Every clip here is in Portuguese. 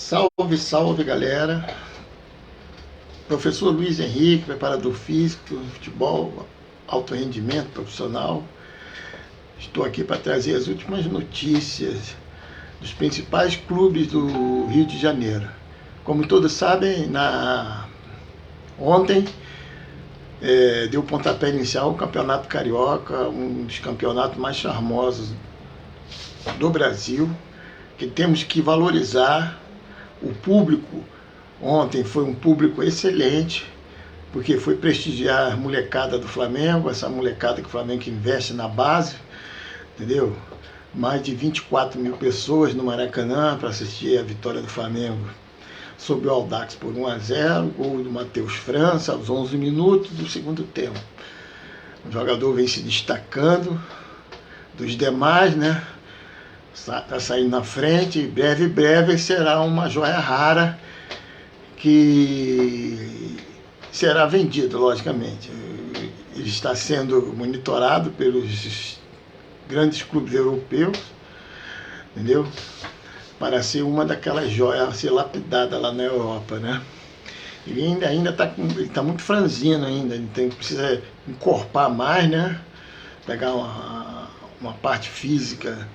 Salve, salve galera. Professor Luiz Henrique, preparador físico, futebol, alto rendimento profissional. Estou aqui para trazer as últimas notícias dos principais clubes do Rio de Janeiro. Como todos sabem, ontem deu pontapé inicial o Campeonato Carioca, um dos campeonatos mais charmosos do Brasil, que temos que valorizar. O público ontem foi um público excelente, porque foi prestigiar a molecada do Flamengo, essa molecada que o Flamengo investe na base, entendeu? Mais de 24 mil pessoas no Maracanã para assistir a vitória do Flamengo sobre o Audax por 1-0, gol do Matheus França aos 11 minutos do segundo tempo. O jogador vem se destacando dos demais, né? Está saindo na frente, breve será uma joia rara que será vendido, logicamente. Ele está sendo monitorado pelos grandes clubes europeus, entendeu? Para ser uma daquelas joias a ser lapidada lá na Europa, né? Ele ainda está muito franzino ainda, ele precisa encorpar mais, né? Pegar uma parte física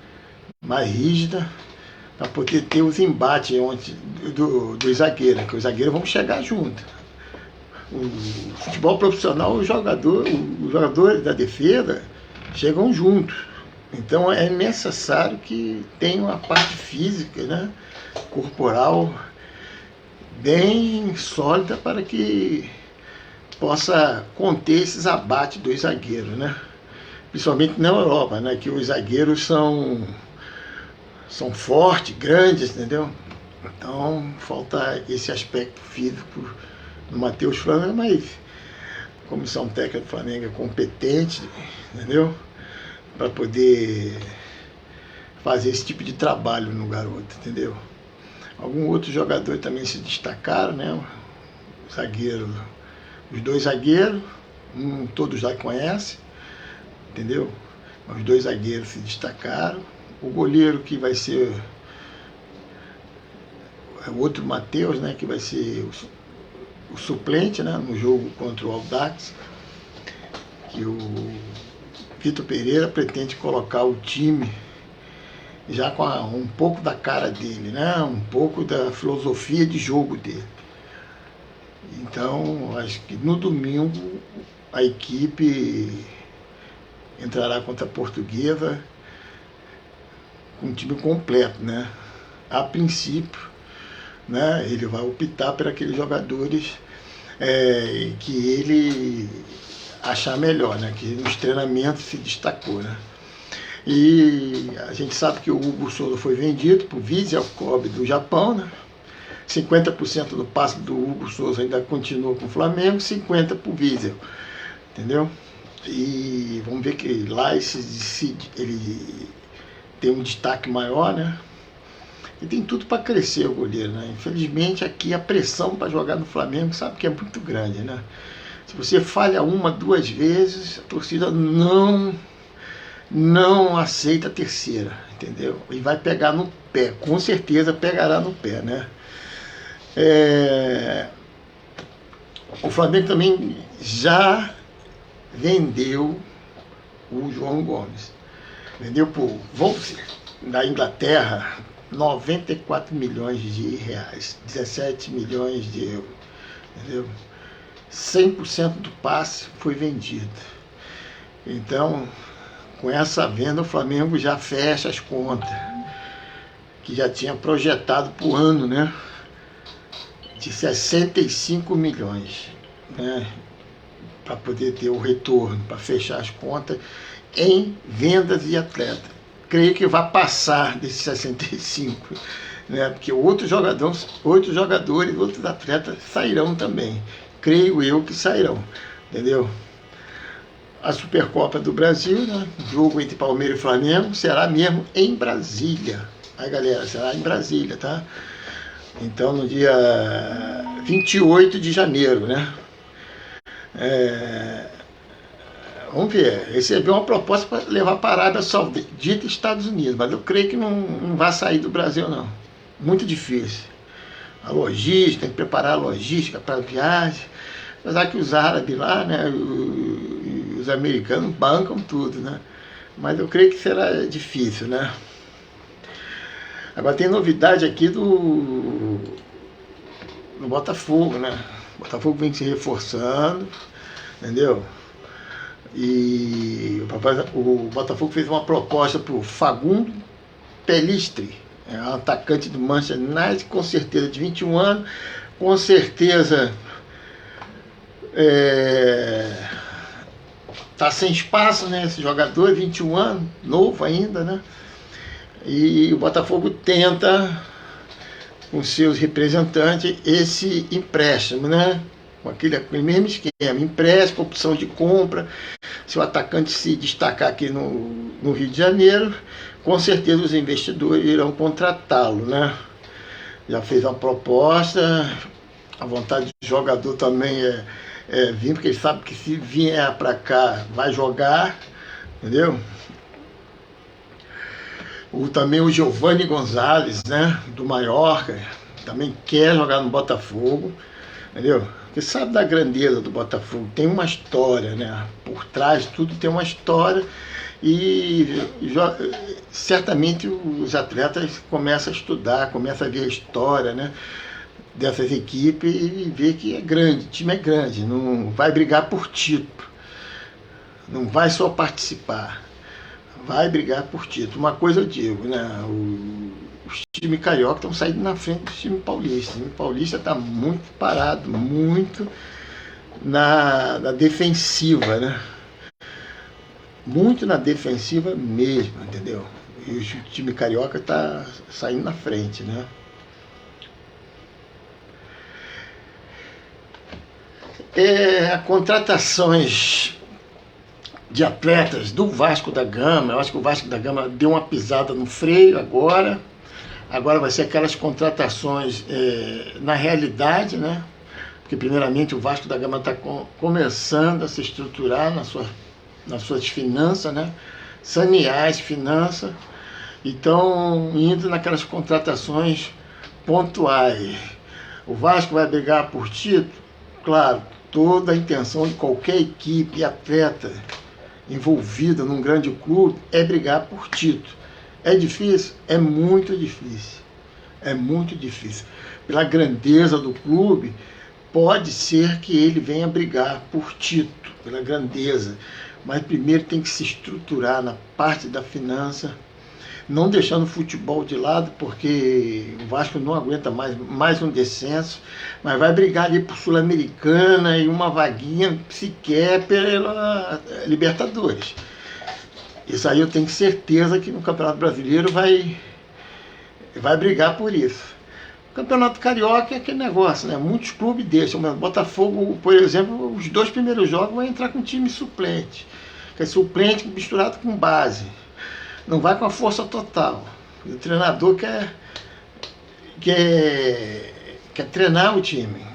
mais rígida, para poder ter os embates dos zagueiros, que os zagueiros vão chegar junto. O futebol profissional, os jogadores da defesa chegam juntos. Então é necessário que tenha uma parte física, né, corporal, bem sólida para que possa conter esses abates dos zagueiros, né? Principalmente na Europa, né, que os zagueiros são fortes, grandes, entendeu? Então falta esse aspecto físico no Matheus França, mas a comissão técnica do Flamengo é competente, entendeu? Para poder fazer esse tipo de trabalho no garoto, entendeu? Alguns outros jogadores também se destacaram, né? Os dois zagueiros, todos já conhecem, entendeu? Os dois zagueiros se destacaram. O goleiro, que vai ser o outro Matheus, né, que vai ser o suplente, né, no jogo contra o Audax, que o Vitor Pereira pretende colocar o time já com um pouco da cara dele, né, um pouco da filosofia de jogo dele. Então, acho que no domingo a equipe entrará contra a Portuguesa com um time completo, né? A princípio, né, ele vai optar por aqueles jogadores que ele achar melhor, né? Que nos treinamentos se destacou, né? E a gente sabe que o Hugo Souza foi vendido para o Vissel Kobe do Japão, né? 50% do passe do Hugo Souza ainda continua com o Flamengo, 50% para o Vissel, entendeu? E vamos ver que lá ele tem um destaque maior, né? E tem tudo para crescer o goleiro, né? Infelizmente aqui a pressão para jogar no Flamengo, sabe que é muito grande, né? Se você falha uma, duas vezes, a torcida não aceita a terceira, entendeu? E vai pegar no pé, com certeza pegará no pé, né? O Flamengo também já vendeu o João Gomes. Vendeu por Wolves, da Inglaterra, 94 milhões de reais, 17 milhões de euros, entendeu? 100% do passe foi vendido. Então, com essa venda, o Flamengo já fecha as contas, que já tinha projetado para o ano, né? De 65 milhões, né? Para poder ter o retorno, para fechar as contas em vendas de atleta. Creio que vai passar desses 65, né? Porque outros jogadores, outros atletas sairão também. Creio eu que sairão, entendeu? A Supercopa do Brasil, né? Jogo entre Palmeiras e Flamengo, será mesmo em Brasília. Aí, galera, será em Brasília, tá? Então, no dia 28 de janeiro, né? Vamos ver, recebeu uma proposta para levar para a Arábia Saudita e Estados Unidos, mas eu creio que não vai sair do Brasil, não. Muito difícil. a logística, tem que preparar a logística para a viagem. Apesar que os árabes lá, né, os americanos bancam tudo, né? Mas eu creio que será difícil, né? Agora tem novidade aqui do Botafogo, né? O Botafogo vem se reforçando, entendeu? E o Botafogo fez uma proposta para o Facundo Pelistri, um atacante do Manchester United, com certeza de 21 anos, com certeza tá sem espaço, né? Esse jogador, 21 anos, novo ainda, né? E o Botafogo tenta, com seus representantes, esse empréstimo, né? Com aquele mesmo esquema, empréstimo, opção de compra. Se o atacante se destacar aqui no Rio de Janeiro, com certeza os investidores irão contratá-lo, né? Já fez uma proposta, a vontade do jogador também é vir, porque ele sabe que se vier para cá vai jogar, entendeu? Também o Giovanni Gonzalez, né, do Mallorca, também quer jogar no Botafogo, entendeu? Porque sabe da grandeza do Botafogo, tem uma história, né? Por trás de tudo tem uma história e certamente os atletas começam a estudar, começam a ver a história, né, dessas equipes e ver que é grande, o time é grande, não vai brigar por título, não vai só participar, vai brigar por título. Uma coisa eu digo, né? Os times carioca estão saindo na frente do time paulista. O time paulista está muito parado, muito na defensiva, né? Muito na defensiva mesmo, entendeu? E o time carioca está saindo na frente, né? Contratações de atletas do Vasco da Gama. Eu acho que o Vasco da Gama deu uma pisada no freio agora. Agora vai ser aquelas contratações na realidade, né? Porque primeiramente o Vasco da Gama está começando a se estruturar nas suas finanças, né? Sanear as finanças. Então, indo naquelas contratações pontuais. O Vasco vai brigar por título? Claro, toda a intenção de qualquer equipe e atleta envolvida num grande clube é brigar por título. É difícil? É muito difícil. É muito difícil. Pela grandeza do clube, pode ser que ele venha brigar por título, pela grandeza. Mas primeiro tem que se estruturar na parte da finança, não deixando o futebol de lado, porque o Vasco não aguenta mais um descenso, mas vai brigar ali por Sul-Americana e uma vaguinha sequer pela Libertadores. Isso aí eu tenho certeza que no Campeonato Brasileiro vai brigar por isso. O Campeonato Carioca é aquele negócio, né? Muitos clubes deixam. O Botafogo, por exemplo, os 2 primeiros jogos vai entrar com time suplente. Que é suplente misturado com base. Não vai com a força total. O treinador quer treinar o time.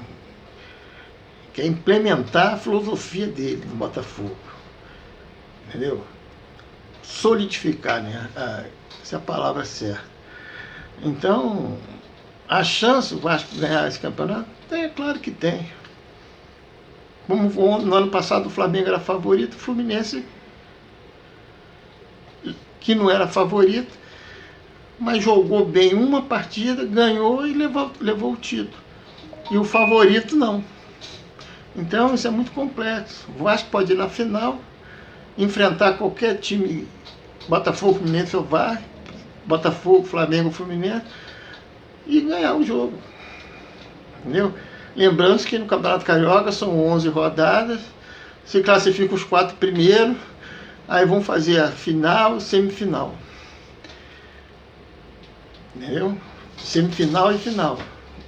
Quer implementar a filosofia dele no Botafogo. Entendeu? Solidificar, né? Essa é a palavra certa. Então, a chance do Vasco ganhar esse campeonato? É claro que tem. Como no ano passado o Flamengo era favorito, o Fluminense, que não era favorito, mas jogou bem uma partida, ganhou e levou o título. E o favorito não. Então isso é muito complexo. O Vasco pode ir na final, enfrentar qualquer time, Botafogo, Fluminense ou VAR, Botafogo, Flamengo, Fluminense, e ganhar o jogo. Entendeu? Lembrando que no Campeonato Carioca são 11 rodadas, se classificam os 4 primeiros, aí vão fazer a final, semifinal. Entendeu? Semifinal e final.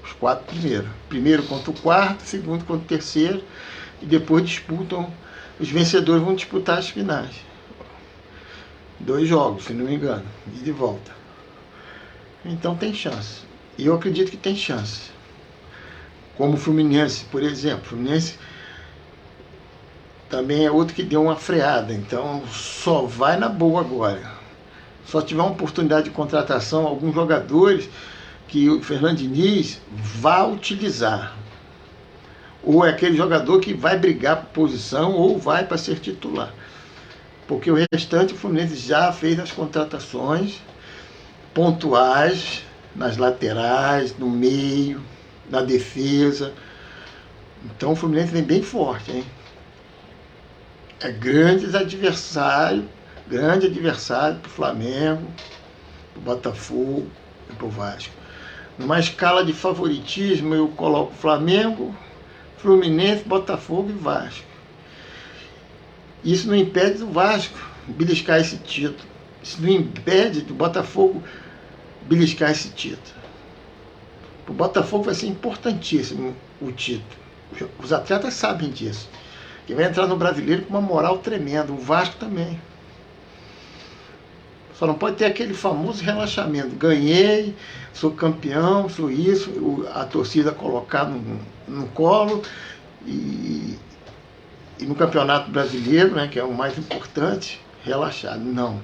Os 4 primeiros. Primeiro contra o quarto, segundo contra o terceiro, e depois disputam, os vencedores vão disputar as finais. 2 jogos, se não me engano, e de volta. Então tem chance. E eu acredito que tem chance. Como o Fluminense, por exemplo. O Fluminense também é outro que deu uma freada. Então só vai na boa agora. Só tiver uma oportunidade de contratação, alguns jogadores que o Fernando Diniz vá utilizar. Ou é aquele jogador que vai brigar por posição ou vai para ser titular. Porque o restante, o Fluminense já fez as contratações pontuais nas laterais, no meio, na defesa. Então o Fluminense vem bem forte, hein? É grande adversário para o Flamengo, para o Botafogo e para o Vasco. Numa escala de favoritismo, eu coloco Flamengo, Fluminense, Botafogo e Vasco. Isso não impede do Vasco beliscar esse título. Isso não impede do Botafogo beliscar esse título. Para o Botafogo vai ser importantíssimo o título. Os atletas sabem disso. Que vai entrar no Brasileiro com uma moral tremenda. O Vasco também. Só não pode ter aquele famoso relaxamento. Ganhei, sou campeão, sou isso, a torcida colocar no colo e no Campeonato Brasileiro, né, que é o mais importante, relaxar. Não.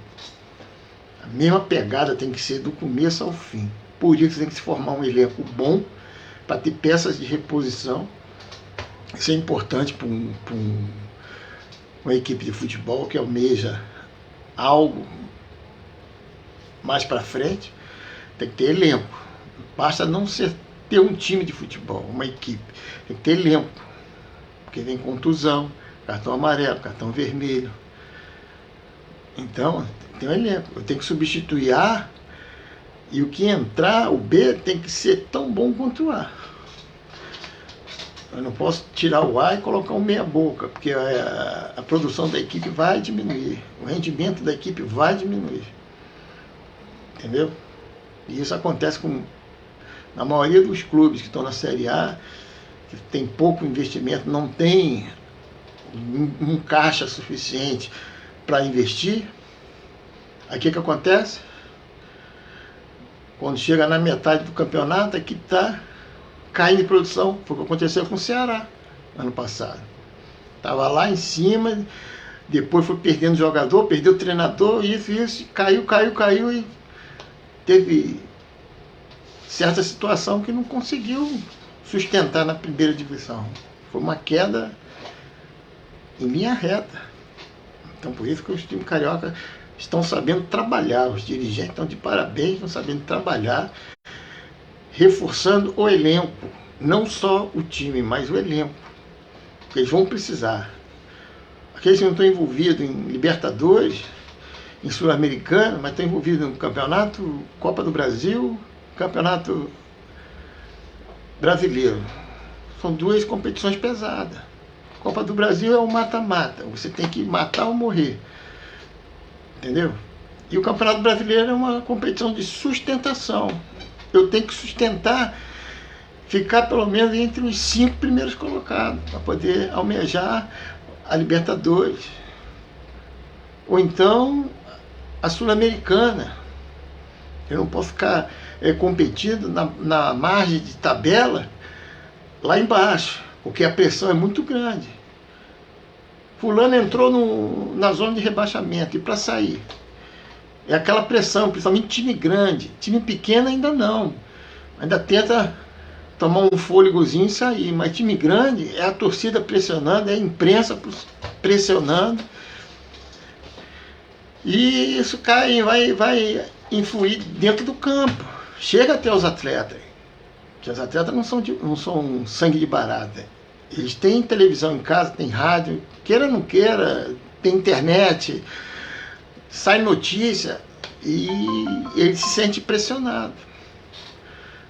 A mesma pegada tem que ser do começo ao fim. Por isso tem que se formar um elenco bom para ter peças de reposição. Isso é importante para uma equipe de futebol que almeja algo mais para frente. Tem que ter elenco. Basta não ter um time de futebol, uma equipe. Tem que ter elenco. Porque vem contusão, cartão amarelo, cartão vermelho. Então, tem um elenco. Eu tenho que substituir A e o que entrar, o B, tem que ser tão bom quanto o A. Eu não posso tirar o A e colocar um meia boca, porque a produção da equipe vai diminuir. O rendimento da equipe vai diminuir. Entendeu? E isso acontece na maioria dos clubes que estão na Série A, que tem pouco investimento, não tem um caixa suficiente para investir. Aí o que acontece? Quando chega na metade do campeonato, a equipe está caindo de produção. Foi o que aconteceu com o Ceará ano passado. Estava lá em cima, depois foi perdendo jogador, perdeu o treinador, isso, caiu e teve certa situação que não conseguiu sustentar na primeira divisão. Foi uma queda em linha reta. Então por isso que os times carioca estão sabendo trabalhar, os dirigentes estão de parabéns, estão sabendo trabalhar, reforçando o elenco, não só o time, mas o elenco, porque eles vão precisar. Aqueles que não estão envolvidos em Libertadores, em Sul-Americana, mas estão envolvidos no campeonato, Copa do Brasil, Campeonato Brasileiro. São duas competições pesadas. Copa do Brasil é o mata-mata, você tem que matar ou morrer. Entendeu? E o Campeonato Brasileiro é uma competição de sustentação. Eu tenho que sustentar, ficar pelo menos entre os 5 primeiros colocados, para poder almejar a Libertadores. Ou então a Sul-Americana. Eu não posso ficar competindo na margem de tabela lá embaixo, porque a pressão é muito grande. Fulano entrou na zona de rebaixamento, e para sair é aquela pressão, principalmente time grande. Time pequeno ainda não, ainda tenta tomar um fôlegozinho e sair, mas time grande é a torcida pressionando, é a imprensa pressionando, e isso vai influir dentro do campo, chega até os atletas, que os atletas não são sangue de barata. Eles têm televisão em casa, tem rádio, queira ou não queira, tem internet, sai notícia e ele se sente pressionado.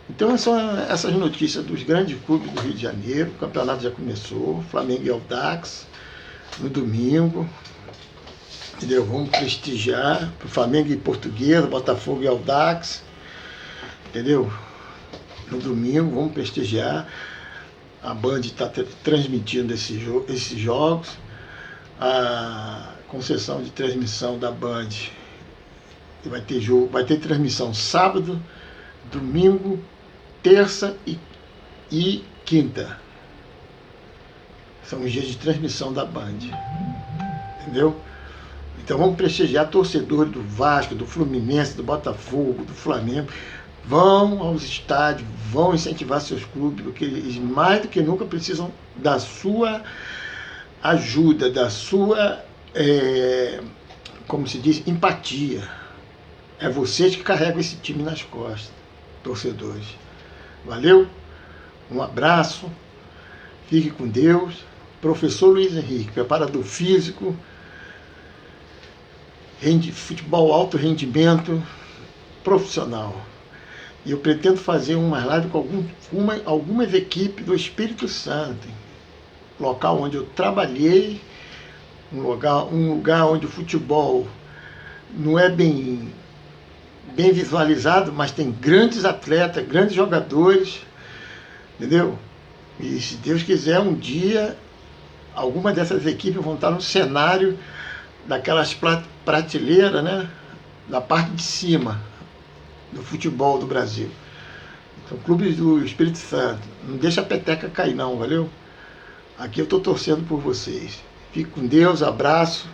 Então são essas notícias dos grandes clubes do Rio de Janeiro. O campeonato já começou, Flamengo e Audax no domingo. Entendeu? Vamos prestigiar o Flamengo e Portuguesa, Botafogo e Audax. Entendeu? No domingo vamos prestigiar. A Band está transmitindo esses jogos. A concessão de transmissão da Band vai ter transmissão sábado, domingo, terça e quinta. São os dias de transmissão da Band. Entendeu? Então vamos prestigiar torcedores do Vasco, do Fluminense, do Botafogo, do Flamengo. Vão aos estádios, vão incentivar seus clubes, porque eles mais do que nunca precisam da sua ajuda, da sua, como se diz, empatia. É vocês que carregam esse time nas costas, torcedores. Valeu? Um abraço, fique com Deus. Professor Luiz Henrique, preparador físico, futebol alto rendimento, profissional. E eu pretendo fazer uma live com algumas equipes do Espírito Santo, local onde eu trabalhei, um lugar onde o futebol não é bem visualizado, mas tem grandes atletas, grandes jogadores, entendeu? E se Deus quiser, um dia, alguma dessas equipes vão estar no cenário daquelas prateleiras, né? Da parte de cima do futebol do Brasil. Então, clubes do Espírito Santo, não deixa a peteca cair não, valeu? Aqui eu estou torcendo por vocês. Fique com Deus, abraço.